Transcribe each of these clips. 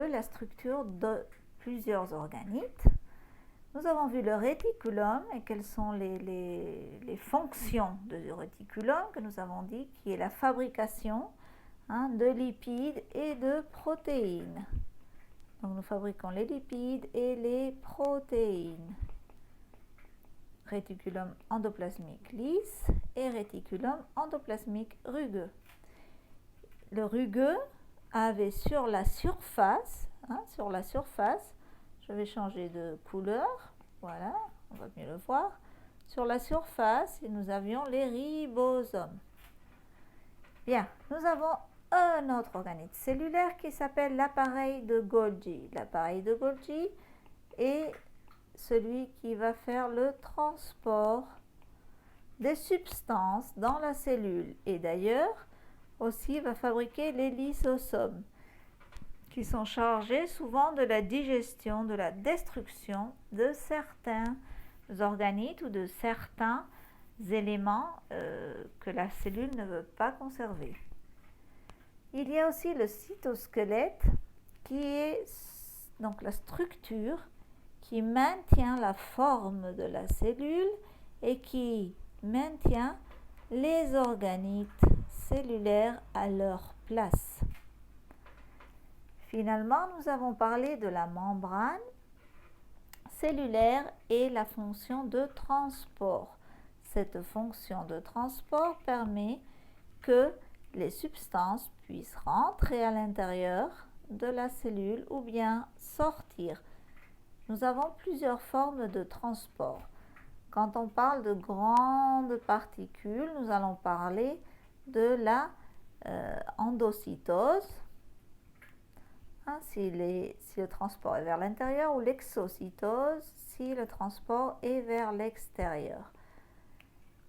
la structure de plusieurs organites. Nous avons vu le réticulum et quelles sont les fonctions du réticulum que nous avons dit, qui est la fabrication de lipides et de protéines. Donc nous fabriquons les lipides et les protéines. Réticulum endoplasmique lisse et réticulum endoplasmique rugueux. Le rugueux avait sur la surface, je vais changer de couleur, voilà, on va mieux le voir. Sur la surface, nous avions les ribosomes. Bien, nous avons un autre organite cellulaire qui s'appelle l'appareil de Golgi. L'appareil de Golgi est celui qui va faire le transport des substances dans la cellule et d'ailleurs aussi va fabriquer les lysosomes qui sont chargés souvent de la digestion, de la destruction de certains organites ou de certains éléments que la cellule ne veut pas conserver. Il y a aussi le cytosquelette qui est donc la structure qui maintient la forme de la cellule et qui maintient les organites cellulaires à leur place. Finalement, nous avons parlé de la membrane cellulaire et la fonction de transport. Cette fonction de transport permet que les substances puissent rentrer à l'intérieur de la cellule ou bien sortir. Nous avons plusieurs formes de transport. Quand on parle de grandes particules, nous allons parler de la endocytose, si le transport est vers l'intérieur, ou l'exocytose si le transport est vers l'extérieur.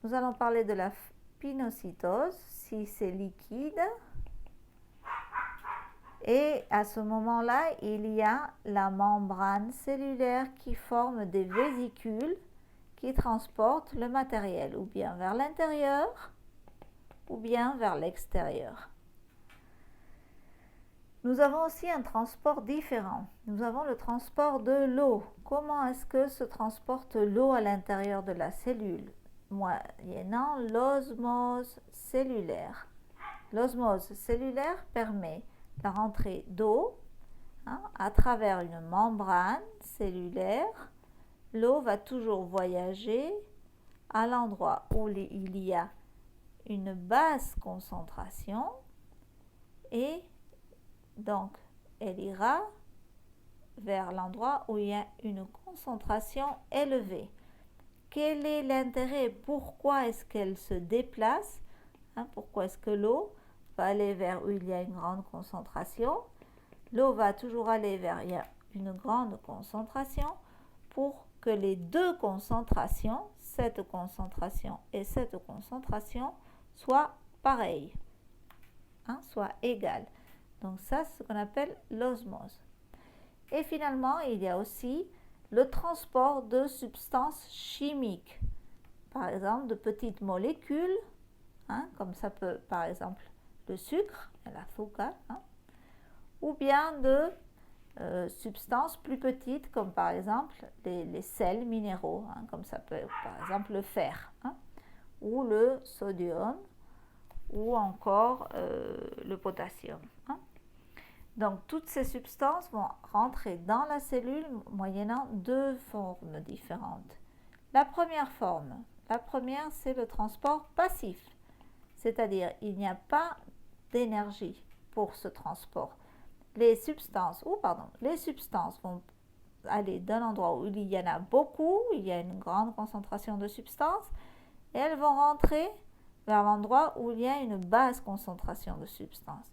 Nous allons parler de la pinocytose si c'est liquide. Et à ce moment-là, il y a la membrane cellulaire qui forme des vésicules qui transportent le matériel ou bien vers l'intérieur ou bien vers l'extérieur. Nous avons aussi un transport différent. Nous avons le transport de l'eau. Comment est-ce que se transporte l'eau à l'intérieur de la cellule? Moyennant l'osmose cellulaire. L'osmose cellulaire permet la rentrée d'eau à travers une membrane cellulaire. L'eau va toujours voyager à l'endroit où il y a une basse concentration et donc elle ira vers l'endroit où il y a une concentration élevée. Quel est l'intérêt? Pourquoi est-ce qu'elle se déplace? Pourquoi est-ce que l'eau va aller vers où il y a une grande concentration? L'eau va toujours aller vers une grande concentration pour que les deux concentrations, cette concentration et cette concentration, soient pareilles, soient égales. Donc ça, c'est ce qu'on appelle l'osmose. Et finalement, il y a aussi le transport de substances chimiques, par exemple de petites molécules, comme ça peut, par exemple, le sucre, l'azúcar, ou bien de substances plus petites, comme par exemple les sels minéraux, comme ça peut être par exemple le fer, ou le sodium, ou encore le potassium. Donc toutes ces substances vont rentrer dans la cellule moyennant deux formes différentes. La première, c'est le transport passif, c'est-à-dire il n'y a pas d'énergie pour ce transport. Les substances vont aller d'un endroit où il y en a beaucoup, il y a une grande concentration de substances, et elles vont rentrer vers l'endroit où il y a une basse concentration de substances.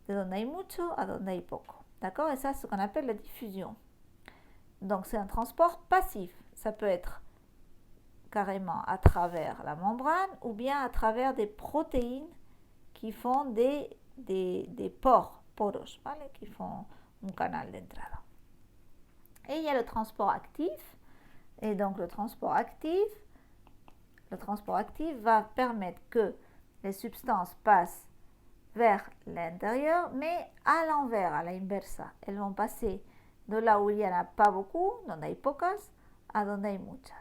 De donde hay mucho a donde hay poco. D'accord? Et ça, c'est ce qu'on appelle la diffusion. Donc, c'est un transport passif. Ça peut être carrément à travers la membrane ou bien à travers des protéines qui font des poros, ¿vale? Qui font un canal d'entrada. Et il y a le transport actif. Et donc, le transport actif va permettre que les substances passent vers l'intérieur, mais à l'envers, à la inversa. Elles vont passer de là où il n'y en a pas beaucoup, donde hay pocas, a donde hay muchas.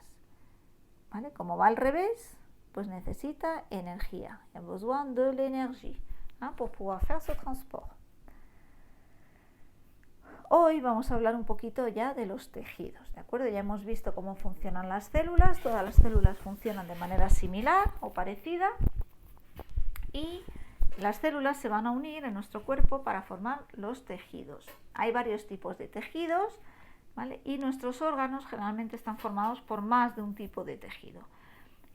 ¿Vale? Como va al revés, pues necesita energía. Il y a besoin de l'énergie, hein, pour pouvoir faire ce transport. Hoy vamos a hablar un poquito ya de los tejidos, ¿de acuerdo? Ya hemos visto cómo funcionan las células, todas las células funcionan de manera similar o parecida y las células se van a unir en nuestro cuerpo para formar los tejidos. Hay varios tipos de tejidos, ¿vale? Y nuestros órganos generalmente están formados por más de un tipo de tejido.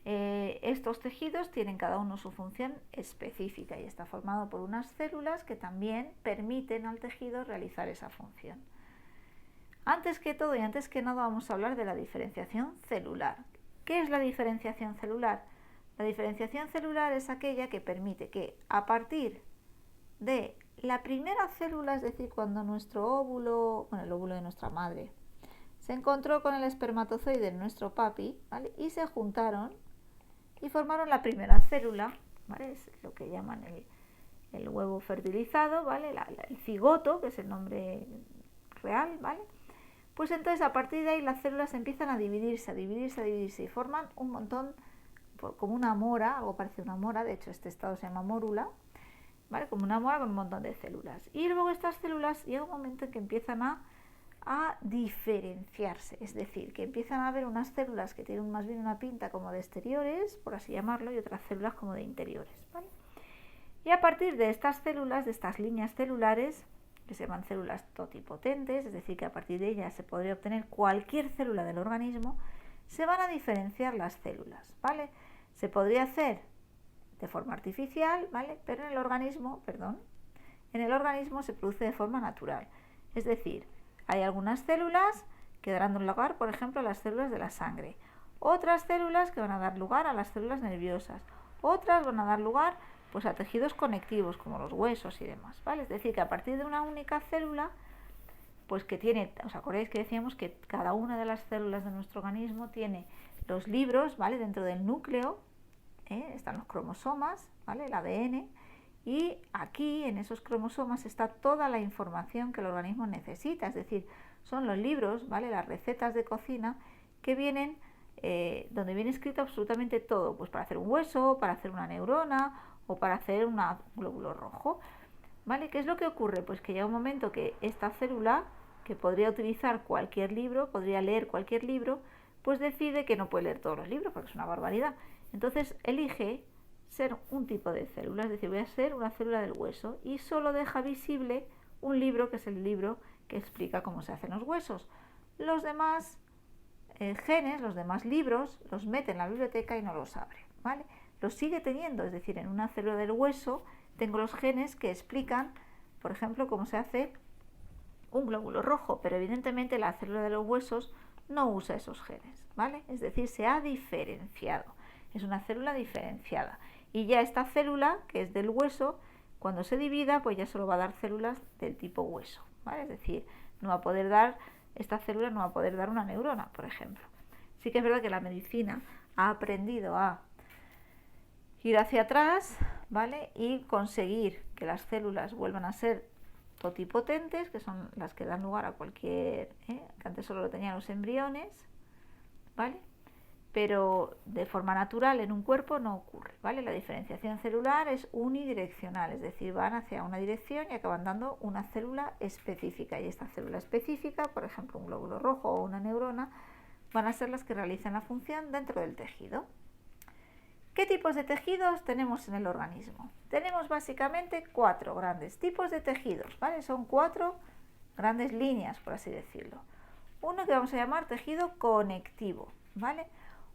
Estos tejidos tienen cada uno su función específica y está formado por unas células que también permiten al tejido realizar esa función. Antes que todo y antes que nada vamos a hablar de la diferenciación celular. ¿Qué es la diferenciación celular? La diferenciación celular es aquella que permite que a partir de la primera célula, es decir, cuando nuestro óvulo, el óvulo de nuestra madre, se encontró con el espermatozoide de nuestro papi, ¿vale? Y se juntaron y formaron la primera célula, ¿vale? Es lo que llaman el huevo fertilizado, ¿vale? El cigoto, que es el nombre real, ¿vale? Pues entonces a partir de ahí las células empiezan a dividirse y forman un montón, como una mora, algo parecido a una mora, de hecho este estado se llama mórula, ¿vale? Como una mora con un montón de células. Y luego estas células llega un momento en que empiezan a diferenciarse, es decir, que empiezan a haber unas células que tienen más bien una pinta como de exteriores, por así llamarlo, y otras células como de interiores, ¿vale? Y a partir de estas células, de estas líneas celulares, que se llaman células totipotentes, es decir, que a partir de ellas se podría obtener cualquier célula del organismo, se van a diferenciar las células, ¿vale? Se podría hacer de forma artificial, ¿vale? Pero en el organismo se produce de forma natural, es decir, hay algunas células que darán lugar, por ejemplo, a las células de la sangre, otras células que van a dar lugar a las células nerviosas, otras van a dar lugar pues a tejidos conectivos como los huesos y demás, ¿vale? Es decir, que a partir de una única célula, pues que tiene, ¿os acordáis que decíamos que cada una de las células de nuestro organismo tiene los libros, ¿vale? Dentro del núcleo, están los cromosomas, ¿vale? El ADN. Y aquí, en esos cromosomas, está toda la información que el organismo necesita, es decir, son los libros, ¿vale? Las recetas de cocina que vienen, donde viene escrito absolutamente todo, pues para hacer un hueso, para hacer una neurona o para hacer un glóbulo rojo, ¿vale? ¿Qué es lo que ocurre? Pues que llega un momento que esta célula, que podría utilizar cualquier libro, podría leer cualquier libro, pues decide que no puede leer todos los libros, porque es una barbaridad. Entonces elige ser un tipo de célula, es decir, voy a ser una célula del hueso y solo deja visible un libro, que es el libro que explica cómo se hacen los huesos. Los demás genes, los demás libros, los mete en la biblioteca y no los abre, ¿vale? Los sigue teniendo, es decir, en una célula del hueso tengo los genes que explican, por ejemplo, cómo se hace un glóbulo rojo, pero evidentemente la célula de los huesos no usa esos genes, ¿vale? Es decir, se ha diferenciado, es una célula diferenciada. Y ya esta célula, que es del hueso, cuando se divida, pues ya solo va a dar células del tipo hueso, ¿vale? Es decir, esta célula no va a poder dar una neurona, por ejemplo. Sí que es verdad que la medicina ha aprendido a ir hacia atrás, ¿vale? Y conseguir que las células vuelvan a ser totipotentes, que son las que dan lugar a cualquier, que antes solo lo tenían los embriones, ¿vale? Pero de forma natural en un cuerpo no ocurre, ¿vale? La diferenciación celular es unidireccional, es decir, van hacia una dirección y acaban dando una célula específica. Y esta célula específica, por ejemplo, un glóbulo rojo o una neurona, van a ser las que realizan la función dentro del tejido. ¿Qué tipos de tejidos tenemos en el organismo? Tenemos básicamente 4 grandes tipos de tejidos, ¿vale? Son 4 grandes líneas, por así decirlo. Uno que vamos a llamar tejido conectivo, ¿vale?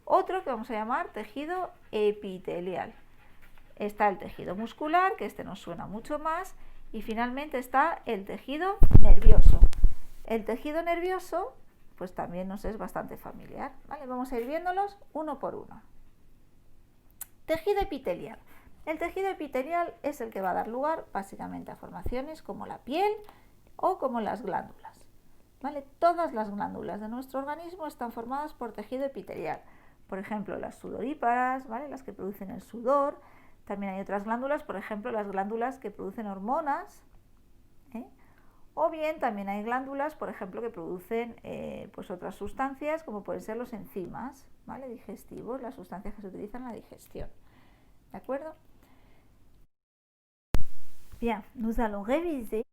Otro que vamos a llamar tejido epitelial. Está el tejido muscular, que este nos suena mucho más, y finalmente está el tejido nervioso. El tejido nervioso, pues también nos es bastante familiar, ¿vale? Vamos a ir viéndolos uno por uno. Tejido epitelial. El tejido epitelial es el que va a dar lugar básicamente a formaciones como la piel o como las glándulas, ¿vale? Todas las glándulas de nuestro organismo están formadas por tejido epitelial. Por ejemplo, las sudoríparas, ¿vale? Las que producen el sudor. También hay otras glándulas, por ejemplo, las glándulas que producen hormonas, ¿eh? O bien también hay glándulas, por ejemplo, que producen pues otras sustancias, como pueden ser los enzimas, ¿vale? Digestivos, las sustancias que se utilizan en la digestión. ¿De acuerdo? Bien, nous allons réviser